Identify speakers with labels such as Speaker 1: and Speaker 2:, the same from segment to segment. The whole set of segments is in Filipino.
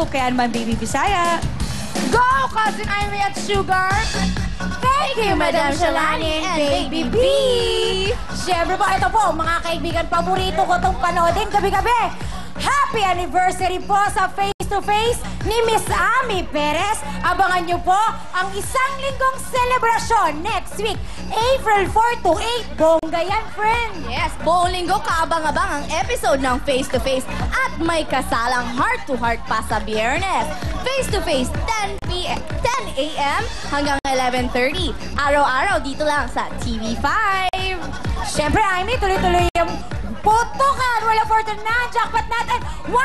Speaker 1: Kaya naman, Baby Bisaya.
Speaker 2: Go, Cousin Amy at Sugar! Thank you, Madam Shalani and Baby B! Siyempre po, ito po, mga kaibigan, paborito ko itong panoodin gabi-gabi. Happy anniversary po sa face-to-face ni Miss Ami Perez. Abangan niyo po ang isang linggong selebrasyon next week, April 4 to 8. Bongga yan, friend!
Speaker 3: Yes, buong linggo kaabang-abang ang episode ng face-to-face at may kasalang heart-to-heart pa sa Biyernes. Face-to-face, 10 a.m. hanggang 11:30. Araw-araw dito lang sa TV5.
Speaker 2: Siyempre, Amy, tuloy-tuloy yung putukan. Wala for the na-jackpot natin. 120,000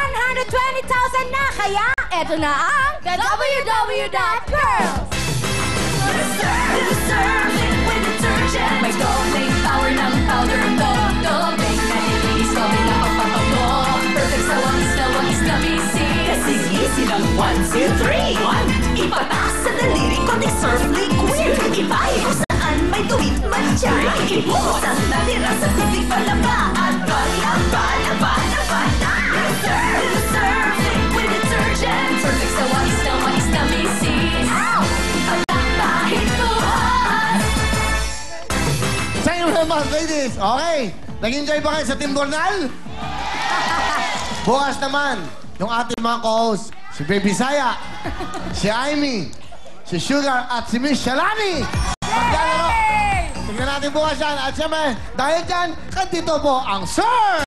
Speaker 2: na. Kaya,
Speaker 3: eto na ang
Speaker 2: the www.girls.
Speaker 4: May dobling power ng powder mo. Dobling na nilinis ko. May napapapamo. Perfect sa wangis na misi. Kasi easy ng 1, 2, 3. 1. Ipatas sa daliri ko ni Surf Liquid. Ibahe ko saan may tuwid man dyan. Ibuhos ang dalira sa tubig palaba. At bala. Surf Liquid detergent. Perfect sa wangis na misi. Pagkakahit ko.
Speaker 5: Sa inyo naman, ladies. Okay. Nag-enjoy ba kayo sa Team Bornal? Bukas naman, yung ating mga co-host, si Baby Saya, si Amy, si Sugar, at si Miss Shalani. Maglalaro. Tignan natin bukas yan. At siyempre, dahil dyan, kandito po ang Surf!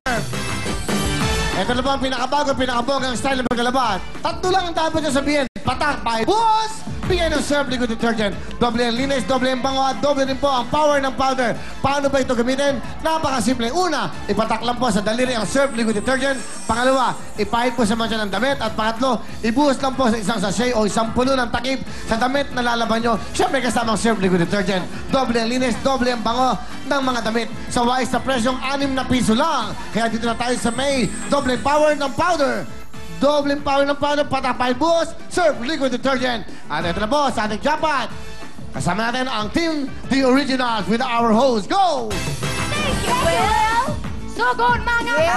Speaker 5: Ito na ba ang pinakabogang style ng paglalaban? Tatlo lang ang dapat niyo sabihin. Patak, pahay, buhos! Bigyan ng Surf Liquid Detergent. Doble ang linis, doble ang bango, at doble rin po ang power ng powder. Paano ba ito gamitin? Napakasimple. Una, ipatak lang po sa daliri ang Surf Liquid Detergent. Pangalawa, ipahid po sa mancha ng damit. At pangatlo, ibuhos lang po sa isang sachet o isang puno ng takip sa damit na lalaban nyo. Siyempre kasama ang Surf Liquid Detergent. Doble ang linis, doble ang bango ng mga damit. Sa wais na presyong 6 na piso lang. Kaya dito na tayo sa May. Doble power ng powder. Doble power ng powder, patapay buhos, Surf Liquid Detergent. At ito na po sa ating jackpot. Kasama natin ang team, The Originals, with our host. Go!
Speaker 2: Thank you, Will! So good, mga guys!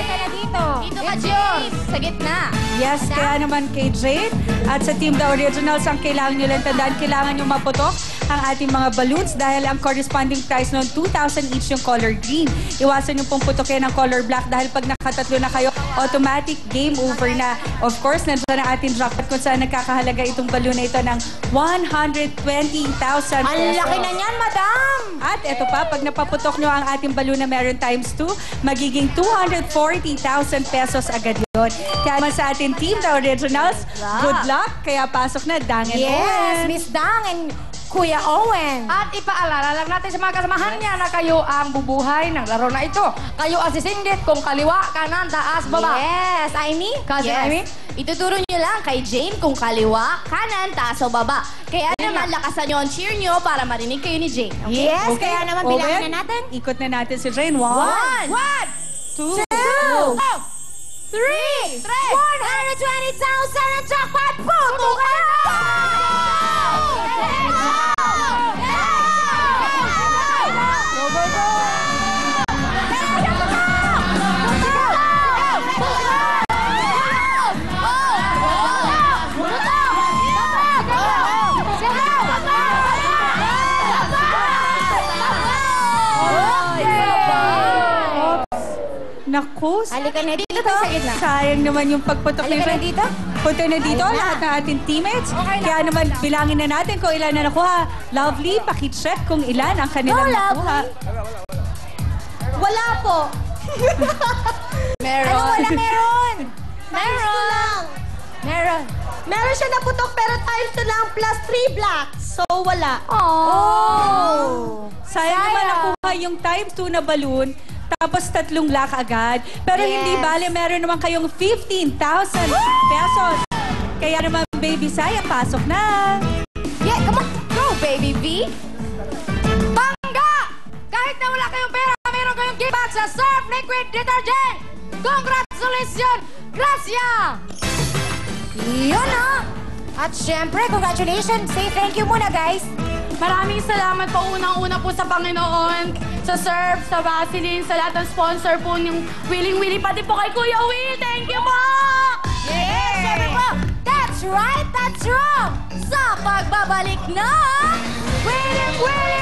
Speaker 2: Ka na dito.
Speaker 3: Dito ka, James, sa gitna.
Speaker 1: Yes, kaya naman kay Jade at sa Team The Originals, ang kailangan nyo lang tandaan, kailangan nyo maputok ang ating mga balloons dahil ang corresponding price noon, 2,000 each yung color green. Iwasan nyo pong putokin ng color black dahil pag nakatatlo na kayo, automatic game over na. Of course, nandiyan ang ating jackpot kung saan nagkakahalaga itong balloon na ito ng 120,000 pesos.
Speaker 2: Ang laki na niyan, madam!
Speaker 1: At ito pa, pag napaputok nyo ang ating balloon na meron times 2, magiging 240,000 pesos agad yun. Kaya naman sa ating Team The Originals, good luck. Kaya pasok na, Dang and Owen.
Speaker 2: Miss Dang and Kuya Owen.
Speaker 6: At ipaalala lang natin sa mga kasamahan niya na kayo ang bubuhay ng laro na ito. Kayo ang sisinggit kung kaliwa, kanan, taas, baba.
Speaker 2: Yes, Amy?
Speaker 6: Cousin Amy?
Speaker 3: Ituturo nyo lang kay Jane kung kaliwa, kanan, taas o baba. Kaya naman, lakasan nyo ang cheer nyo para marinig kayo ni Jane. Okay?
Speaker 2: Yes,
Speaker 1: Okay.
Speaker 2: kaya naman
Speaker 1: Owen,
Speaker 2: bilangin na natin.
Speaker 1: Ikot na natin si Jane. 1, 2,
Speaker 2: 3! 120,000 ang jackpot! Puto ka na!
Speaker 1: Naku,
Speaker 2: Halika na dito.
Speaker 1: sayang naman yung pagputok ni
Speaker 2: Halika na
Speaker 1: Jane.
Speaker 2: dito.
Speaker 1: Punta na dito
Speaker 2: Ayun na.
Speaker 1: lahat ng ating teammates.
Speaker 2: Okay na.
Speaker 1: Kaya naman, bilangin na natin kung ilan na nakuha. Lovely, pakicheck kung ilan ang kanilang
Speaker 2: Go,
Speaker 1: nakuha.
Speaker 2: Wala po.
Speaker 3: Meron.
Speaker 2: Ano wala meron?
Speaker 3: Meron.
Speaker 2: Meron. Meron siya naputok pero times 2 lang plus 3 blocks. So, wala.
Speaker 1: Oh! Sayang naman nakuha yung times 2 na balloon. Tapos 3 lakh agad. Pero
Speaker 2: Yes.
Speaker 1: hindi bale, meron naman kayong 15,000 pesos. Kaya naman, Baby Saya, pasok na.
Speaker 2: Yeah, come on.
Speaker 3: Go, baby V.
Speaker 6: Bangga! Kahit na wala kayong pera, meron kayong gift bag sa Surf Liquid Detergent! Congratulations! Gracias!
Speaker 2: Yun na. At syempre, congratulations. Say thank you muna, guys.
Speaker 6: Maraming salamat po unang-una po sa Panginoon, sa Surf, sa Vaseline, sa lahat ng sponsor po ng Willing Willy, pati po kay Kuya Will. Thank you po!
Speaker 2: Yes! Syempre po, right, that's wrong! Sa pagbabalik ng...
Speaker 6: Winning, winning!